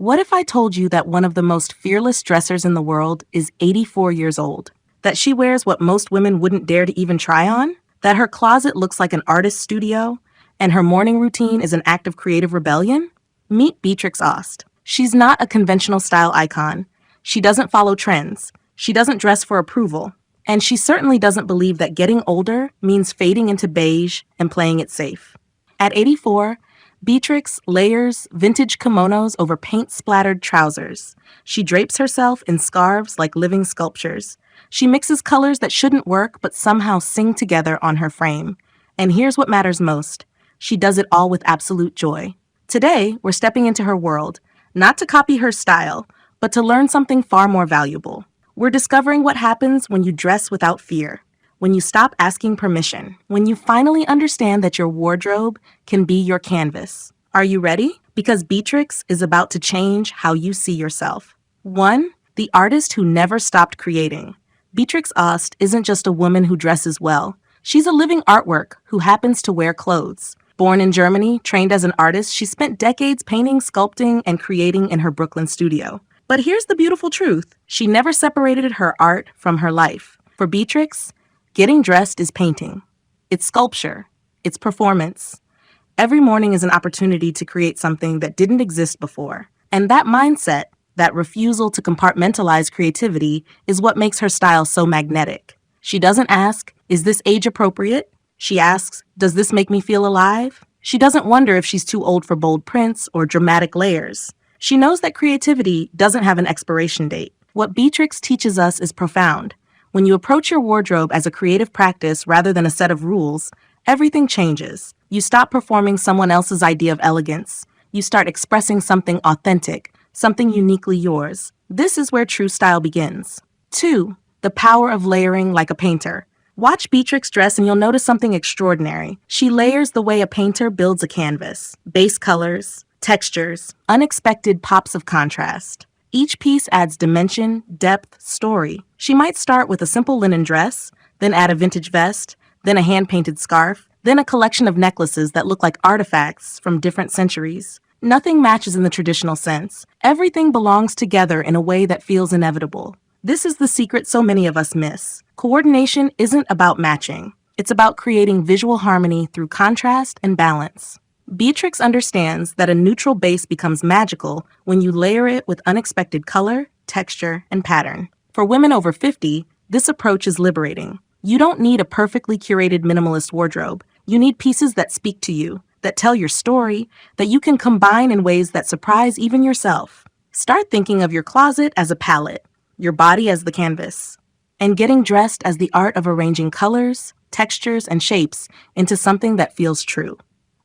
What if I told you that one of the most fearless dressers in the world is 84 years old? That she wears what most women wouldn't dare to even try on? That her closet looks like an artist's studio? And her morning routine is an act of creative rebellion? Meet Beatrix Ost. She's not a conventional style icon. She doesn't follow trends. She doesn't dress for approval. And she certainly doesn't believe that getting older means fading into beige and playing it safe. At 84, Beatrix layers vintage kimonos over paint-splattered trousers. She drapes herself in scarves like living sculptures. She mixes colors that shouldn't work but somehow sing together on her frame. And here's what matters most. She does it all with absolute joy. Today, we're stepping into her world, not to copy her style, but to learn something far more valuable. We're discovering what happens when you dress without fear, when you stop asking permission, when you finally understand that your wardrobe can be your canvas. Are you ready? Because Beatrix is about to change how you see yourself. 1. The artist who never stopped creating. Beatrix Ost isn't just a woman who dresses well. She's a living artwork who happens to wear clothes. Born in Germany, trained as an artist, she spent decades painting, sculpting, and creating in her Brooklyn studio. But here's the beautiful truth. She never separated her art from her life. For Beatrix, getting dressed is painting. It's sculpture. It's performance. Every morning is an opportunity to create something that didn't exist before. And that mindset, that refusal to compartmentalize creativity, is what makes her style so magnetic. She doesn't ask, is this age appropriate? She asks, does this make me feel alive? She doesn't wonder if she's too old for bold prints or dramatic layers. She knows that creativity doesn't have an expiration date. What Beatrix teaches us is profound. When you approach your wardrobe as a creative practice rather than a set of rules, everything changes. You stop performing someone else's idea of elegance. You start expressing something authentic, something uniquely yours. This is where true style begins. 2. The power of layering like a painter. Watch Beatrix dress and you'll notice something extraordinary. She layers the way a painter builds a canvas. Base colors, textures, unexpected pops of contrast. Each piece adds dimension, depth, story. She might start with a simple linen dress, then add a vintage vest, then a hand-painted scarf, then a collection of necklaces that look like artifacts from different centuries. Nothing matches in the traditional sense. Everything belongs together in a way that feels inevitable. This is the secret so many of us miss. Coordination isn't about matching. It's about creating visual harmony through contrast and balance. Beatrix understands that a neutral base becomes magical when you layer it with unexpected color, texture, and pattern. For women over 50, this approach is liberating. You don't need a perfectly curated minimalist wardrobe. You need pieces that speak to you, that tell your story, that you can combine in ways that surprise even yourself. Start thinking of your closet as a palette, your body as the canvas, and getting dressed as the art of arranging colors, textures, and shapes into something that feels true.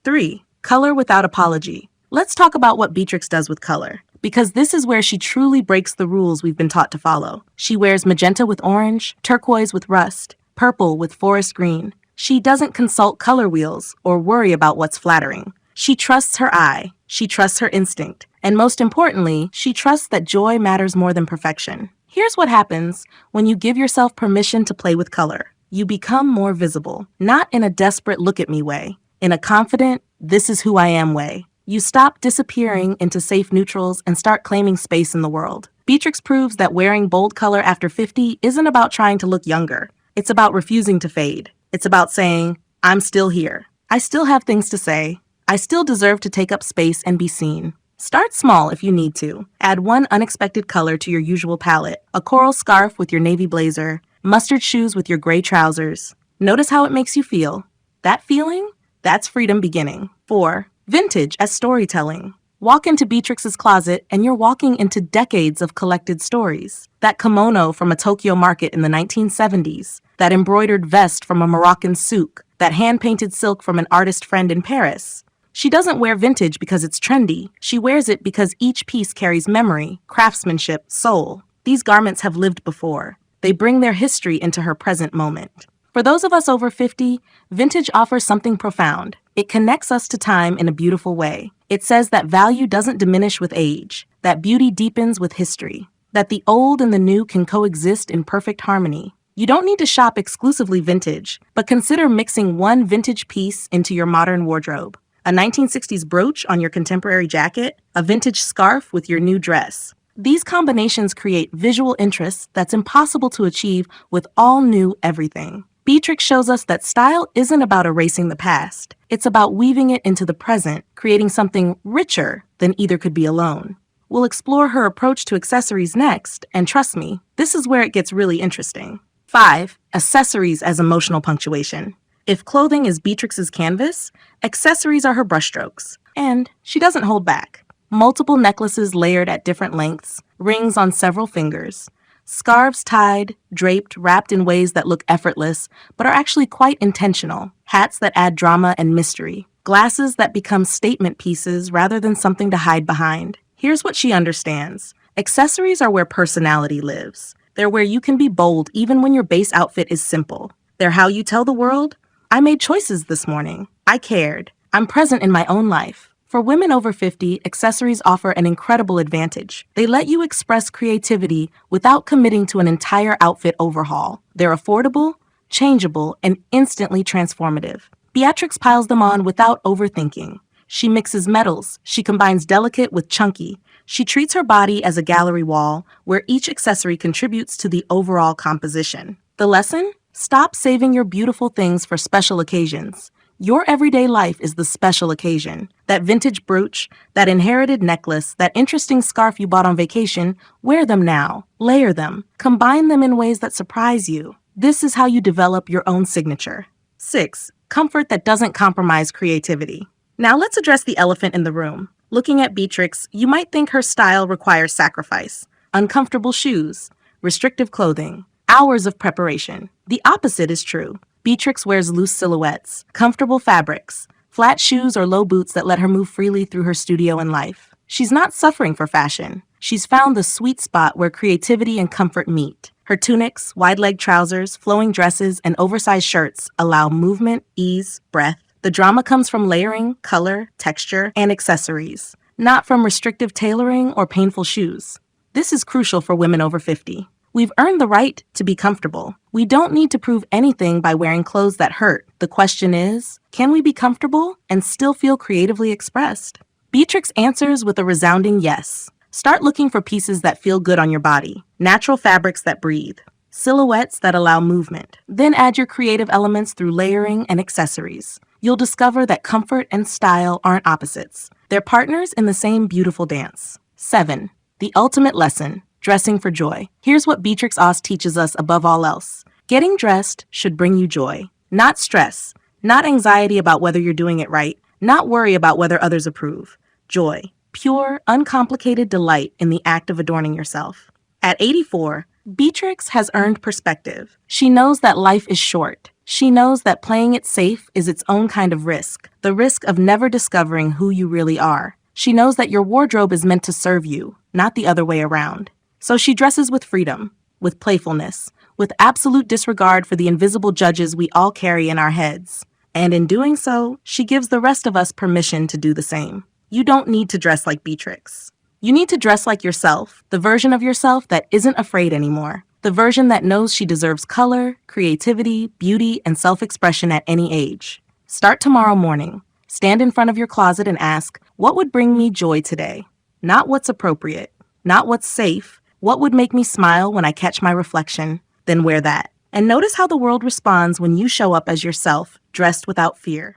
3. Color without apology. Let's talk about what Beatrix does with color, because this is where she truly breaks the rules we've been taught to follow. She wears magenta with orange, turquoise with rust, purple with forest green. She doesn't consult color wheels or worry about what's flattering. She trusts her eye, she trusts her instinct, and most importantly, she trusts that joy matters more than perfection. Here's what happens when you give yourself permission to play with color. You become more visible, not in a desperate look-at-me way, in a confident, this is who I am way. You stop disappearing into safe neutrals and start claiming space in the world. Beatrix proves that wearing bold color after 50 isn't about trying to look younger. It's about refusing to fade. It's about saying, I'm still here. I still have things to say. I still deserve to take up space and be seen. Start small if you need to. Add one unexpected color to your usual palette. A coral scarf with your navy blazer. Mustard shoes with your gray trousers. Notice how it makes you feel. That feeling? That's freedom beginning. 4. Vintage as storytelling. Walk into Beatrix's closet and you're walking into decades of collected stories. That kimono from a Tokyo market in the 1970s. That embroidered vest from a Moroccan souk. That hand-painted silk from an artist friend in Paris. She doesn't wear vintage because it's trendy. She wears it because each piece carries memory, craftsmanship, soul. These garments have lived before. They bring their history into her present moment. For those of us over 50, vintage offers something profound. It connects us to time in a beautiful way. It says that value doesn't diminish with age, that beauty deepens with history, that the old and the new can coexist in perfect harmony. You don't need to shop exclusively vintage, but consider mixing one vintage piece into your modern wardrobe. a 1960s brooch on your contemporary jacket, a vintage scarf with your new dress. These combinations create visual interests that's impossible to achieve with all new everything. Beatrix shows us that style isn't about erasing the past. It's about weaving it into the present, creating something richer than either could be alone. We'll explore her approach to accessories next, and trust me, this is where it gets really interesting. 5. Accessories as emotional punctuation. If clothing is Beatrix's canvas, accessories are her brushstrokes. And she doesn't hold back. Multiple necklaces layered at different lengths, rings on several fingers, scarves tied, draped, wrapped in ways that look effortless, but are actually quite intentional, hats that add drama and mystery, glasses that become statement pieces rather than something to hide behind. Here's what she understands. Accessories are where personality lives. They're where you can be bold even when your base outfit is simple. They're how you tell the world, I made choices this morning. I cared. I'm present in my own life. For women over 50, accessories offer an incredible advantage. They let you express creativity without committing to an entire outfit overhaul. They're affordable, changeable, and instantly transformative. Beatrix piles them on without overthinking. She mixes metals. She combines delicate with chunky. She treats her body as a gallery wall where each accessory contributes to the overall composition. The lesson? Stop saving your beautiful things for special occasions. Your everyday life is the special occasion. That vintage brooch, that inherited necklace, that interesting scarf you bought on vacation, wear them now. Layer them. Combine them in ways that surprise you. This is how you develop your own signature. 6. Comfort that doesn't compromise creativity. Now let's address the elephant in the room. Looking at Beatrix, you might think her style requires sacrifice. Uncomfortable shoes, restrictive clothing, hours of preparation. The opposite is true. Beatrix wears loose silhouettes, comfortable fabrics, flat shoes or low boots that let her move freely through her studio and life. She's not suffering for fashion. She's found the sweet spot where creativity and comfort meet. Her tunics, wide-leg trousers, flowing dresses, and oversized shirts allow movement, ease, breath. The drama comes from layering, color, texture, and accessories, not from restrictive tailoring or painful shoes. This is crucial for women over 50. We've earned the right to be comfortable. We don't need to prove anything by wearing clothes that hurt. The question is, can we be comfortable and still feel creatively expressed? Beatrix answers with a resounding yes. Start looking for pieces that feel good on your body, natural fabrics that breathe, silhouettes that allow movement. Then add your creative elements through layering and accessories. You'll discover that comfort and style aren't opposites. They're partners in the same beautiful dance. 7. The ultimate lesson. Dressing for joy. Here's what Beatrix Ost teaches us above all else. Getting dressed should bring you joy, not stress, not anxiety about whether you're doing it right, not worry about whether others approve. Joy. Pure, uncomplicated delight in the act of adorning yourself. At 84, Beatrix has earned perspective. She knows that life is short. She knows that playing it safe is its own kind of risk, the risk of never discovering who you really are. She knows that your wardrobe is meant to serve you, not the other way around. So she dresses with freedom, with playfulness, with absolute disregard for the invisible judges we all carry in our heads. And in doing so, she gives the rest of us permission to do the same. You don't need to dress like Beatrix. You need to dress like yourself, the version of yourself that isn't afraid anymore, the version that knows she deserves color, creativity, beauty, and self-expression at any age. Start tomorrow morning. Stand in front of your closet and ask, what would bring me joy today? Not what's appropriate, not what's safe. What would make me smile when I catch my reflection? Then wear that. And notice how the world responds when you show up as yourself, dressed without fear.